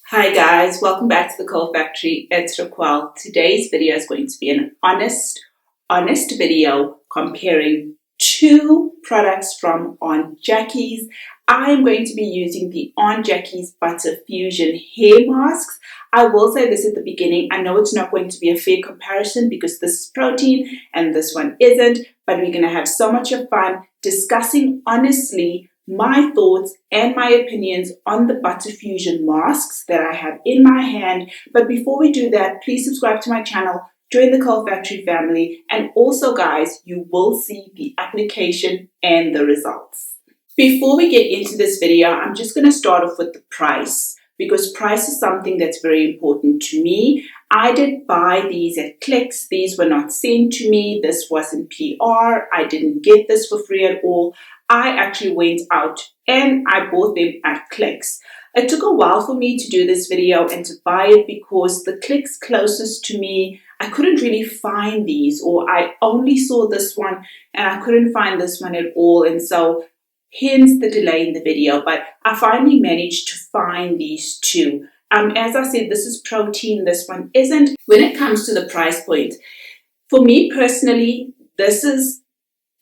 Hi guys, welcome back to the Curl Factory. It's Raquel. Today's video is going to be an honest video comparing two products from Aunt Jackie's. I'm going to be using the Aunt Jackie's Butter Fusion hair masks. I will say this at the beginning. I know it's not going to be a fair comparison because this is protein and this one isn't, but we're going to have so much of fun discussing honestly my thoughts and my opinions on the Butter Fusion masks that I have in my hand. But before we do that, please subscribe to my channel, join the Curl Factory family, and also guys, you will see the application and the results. Before we get into this video, I'm just going to start off with the price because price is something that's very important to me. I did buy these at Clicks. These were not sent to me. This wasn't PR. I didn't get this for free at all. I actually went out and I bought them at Clicks. It took a while for me to do this video and to buy it because the Clicks closest to me, I couldn't really find these, or I only saw this one and I couldn't find this one at all. And so hence the delay in the video, but I finally managed to find these two. As I said, this is protein, this one isn't. When it comes to the price point, for me personally, this is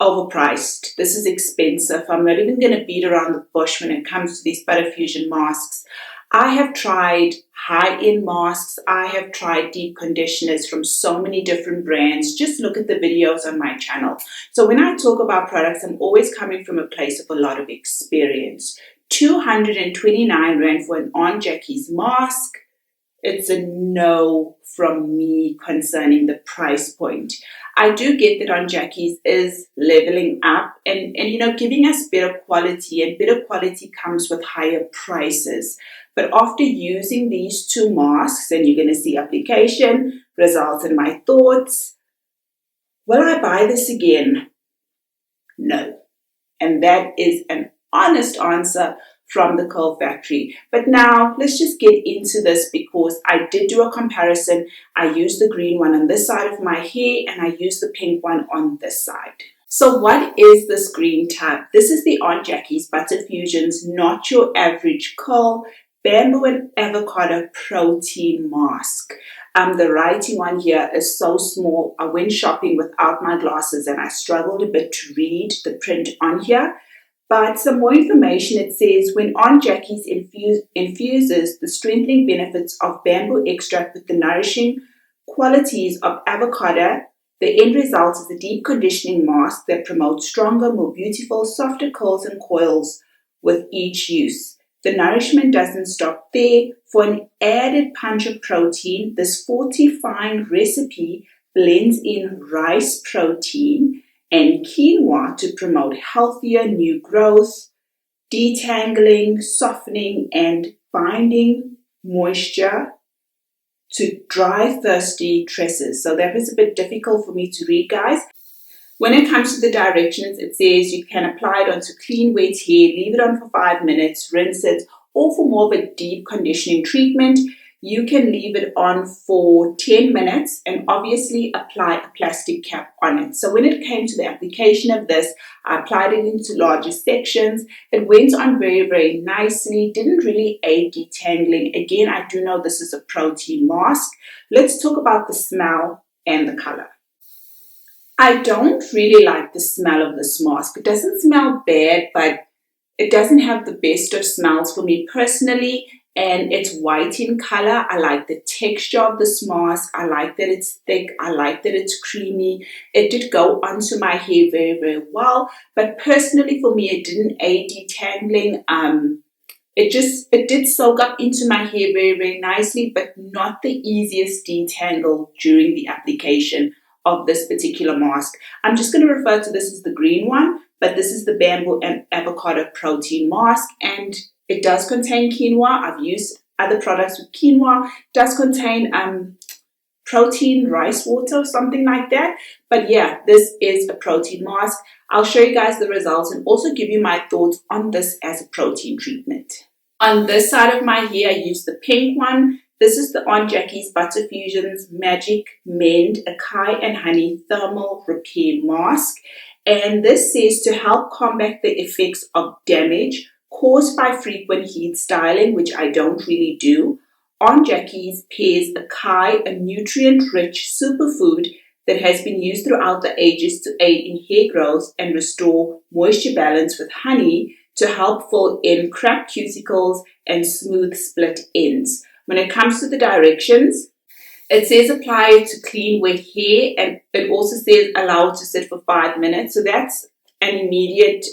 overpriced. This is expensive. I'm not even going to beat around the bush when it comes to these Butter Fusion masks. I have tried high-end masks. I have tried deep conditioners from so many different brands. Just look at the videos on my channel. So when I talk about products, I'm always coming from a place of a lot of experience. 229 Rand for an Aunt Jackie's mask. It's a no from me concerning the price point. I do get that Aunt Jackie's is leveling up and giving us better quality, and better quality comes with higher prices. But after using these two masks, and you're going to see application, results, and my thoughts, will I buy this again? No. And that is an honest answer from the Curl Factory. But now let's just get into this because I did do a comparison. I used the green one on this side of my hair and I used the pink one on this side. So what is this green tab? This is the Aunt Jackie's Butter Fusion's Not Your Average Curl Bamboo and Avocado Protein Mask. The writing on here is so small. I went shopping without my glasses and I struggled a bit to read the print on here. But some more information, it says, when Aunt Jackie's infuses the strengthening benefits of bamboo extract with the nourishing qualities of avocado, the end result is a deep conditioning mask that promotes stronger, more beautiful, softer curls and coils with each use. The nourishment doesn't stop there. For an added punch of protein, this fortifying recipe blends in rice protein and quinoa to promote healthier new growth, detangling, softening, and binding moisture to dry, thirsty tresses. So that was a bit difficult for me to read, guys. When it comes to the directions, it says you can apply it onto clean, wet hair, leave it on for 5 minutes, rinse it, or for more of a deep conditioning treatment, you can leave it on for 10 minutes and obviously apply a plastic cap on it. So when it came to the application of this, I applied it into larger sections. It went on very, very nicely. Didn't really aid detangling. Again, I do know this is a protein mask. Let's talk about the smell and the color. I don't really like the smell of this mask. It doesn't smell bad, but it doesn't have the best of smells for me personally. And it's white in color. I like the texture of this mask. I like that it's thick. I like that it's creamy. It did go onto my hair very, very well. But personally for me, it didn't aid detangling. It did soak up into my hair very, very nicely, but not the easiest detangle during the application of this particular mask. I'm just going to refer to this as the green one, but this is the Bamboo and Avocado Protein Mask, and it does contain quinoa. I've used other products with quinoa. It does contain protein rice water or something like that. But yeah, this is a protein mask. I'll show you guys the results and also give you my thoughts on this as a protein treatment. On this side of my hair, I used the pink one. This is the Aunt Jackie's Butter Fusion's Magic Mend Acai and Honey Thermal Repair Mask. And this says to help combat the effects of damage caused by frequent heat styling, which I don't really do, on Jackie's pairs Acai, a nutrient-rich superfood that has been used throughout the ages to aid in hair growth and restore moisture balance, with honey to help fill in cracked cuticles and smooth split ends. When it comes to the directions, it says apply it to clean wet hair, and it also says allow it to sit for 5 minutes. So that's an immediate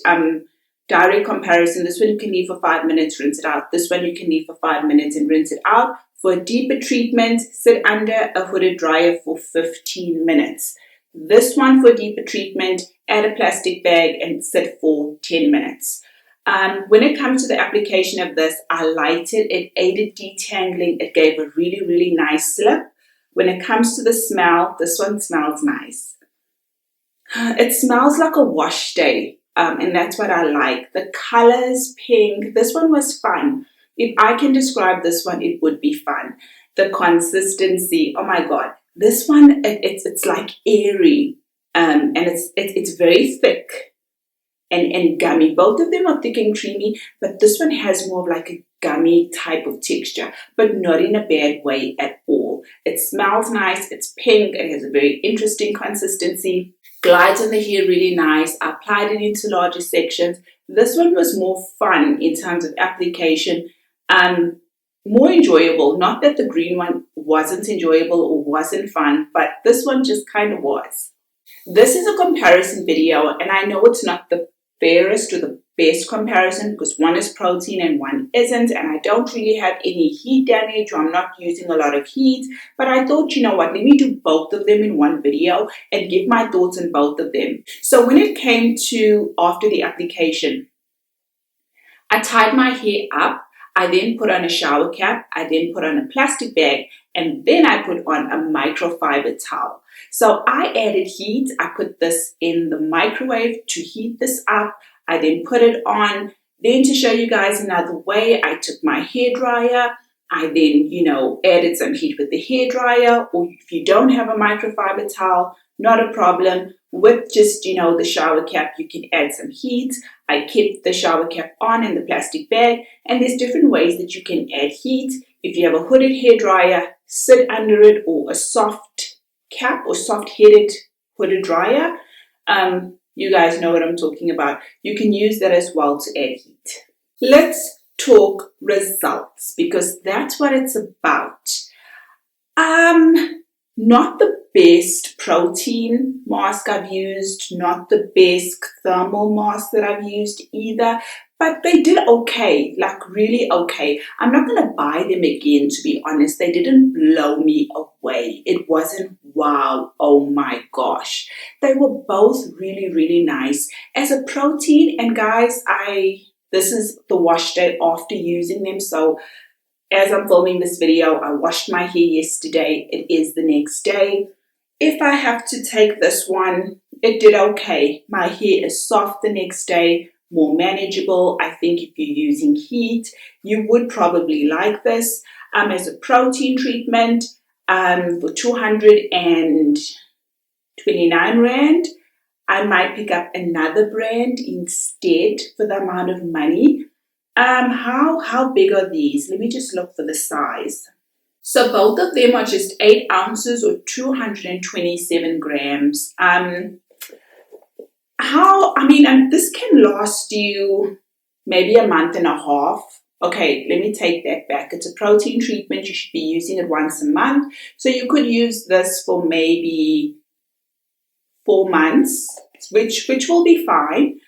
direct comparison. This one you can leave for 5 minutes, rinse it out. This one you can leave for 5 minutes and rinse it out. For a deeper treatment, sit under a hooded dryer for 15 minutes. This one for deeper treatment, add a plastic bag and sit for 10 minutes. When it comes to the application of this, I liked it. It aided detangling. It gave a really, really nice slip. When it comes to the smell, this one smells nice. It smells like a wash day, and that's what I like. The colors, pink. This one was fun. If I can describe this one, it would be fun. The consistency, oh my God. This one, it's like airy, and it's very thick and gummy. Both of them are thick and creamy, but this one has more of like a gummy type of texture, but not in a bad way at all. It smells nice. It's pink. It has a very interesting consistency. Glides on the hair really nice. I applied it into larger sections. This one was more fun in terms of application. More enjoyable. Not that the green one wasn't enjoyable or wasn't fun, but this one just kind of was. This is a comparison video, and I know it's not the fairest or the best comparison because one is protein and one isn't, and I don't really have any heat damage, or I'm not using a lot of heat, but I thought, you know what, let me do both of them in one video and give my thoughts on both of them. So when it came to after the application, I tied my hair up. I then put on a shower cap. I then put on a plastic bag, and then I put on a microfiber towel. So I added heat. I put this in the microwave to heat this up. I then put it on. Then to show you guys another way, I took my hair dryer. I then, added some heat with the hair dryer. Or if you don't have a microfiber towel, not a problem. With just, the shower cap, you can add some heat. I kept the shower cap on in the plastic bag, and there's different ways that you can add heat. If you have a hooded hair dryer, sit under it, or a soft cap or soft-headed hooded dryer. You guys know what I'm talking about. You can use that as well to add heat. Let's talk results, because that's what it's about. Not the best protein mask I've used, not the best thermal mask that I've used either, but they did okay, like really okay. I'm not going to buy them again, to be honest. They didn't blow me away. It wasn't wow, oh my gosh. They were both really, really nice. As a protein, and guys, this is the wash day after using them, so as I'm filming this video, I washed my hair yesterday. It is the next day. If I have to take this one, it did okay. My hair is soft the next day, more manageable. I think if you're using heat, you would probably like this. As a protein treatment, for 229 Rand, I might pick up another brand instead for the amount of money. How big are these? Let me just look for the size. So both of them are just 8 ounces or 227 grams. This can last you maybe a month and a half. Okay, let me take that back. It's a protein treatment. You should be using it once a month. So you could use this for maybe 4 months, which will be fine.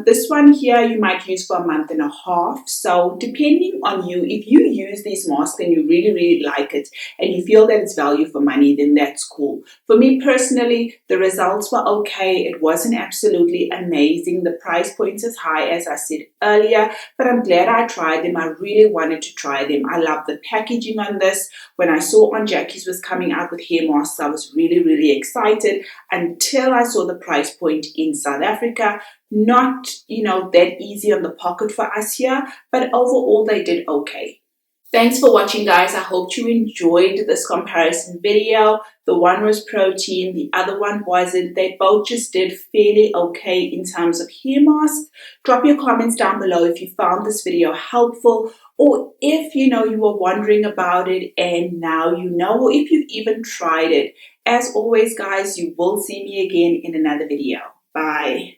This one here you might use for a month and a half. So depending on you, if you use these masks and you really, really like it and you feel that it's value for money, then that's cool. For me personally, the results were okay. It wasn't absolutely amazing. The price point is high, as I said earlier, but I'm glad I tried them. I really wanted to try them. I love the packaging on this. When I saw On Jackie's was coming out with hair masks, I was really, really excited until I saw the price point in South Africa. Not, that easy on the pocket for us here, but overall they did okay. Thanks for watching, guys. I hope you enjoyed this comparison video. The one was protein, the other one wasn't. They both just did fairly okay in terms of hair masks. Drop your comments down below if you found this video helpful, or if you were wondering about it and now you know, or if you've even tried it. As always, guys, you will see me again in another video. Bye.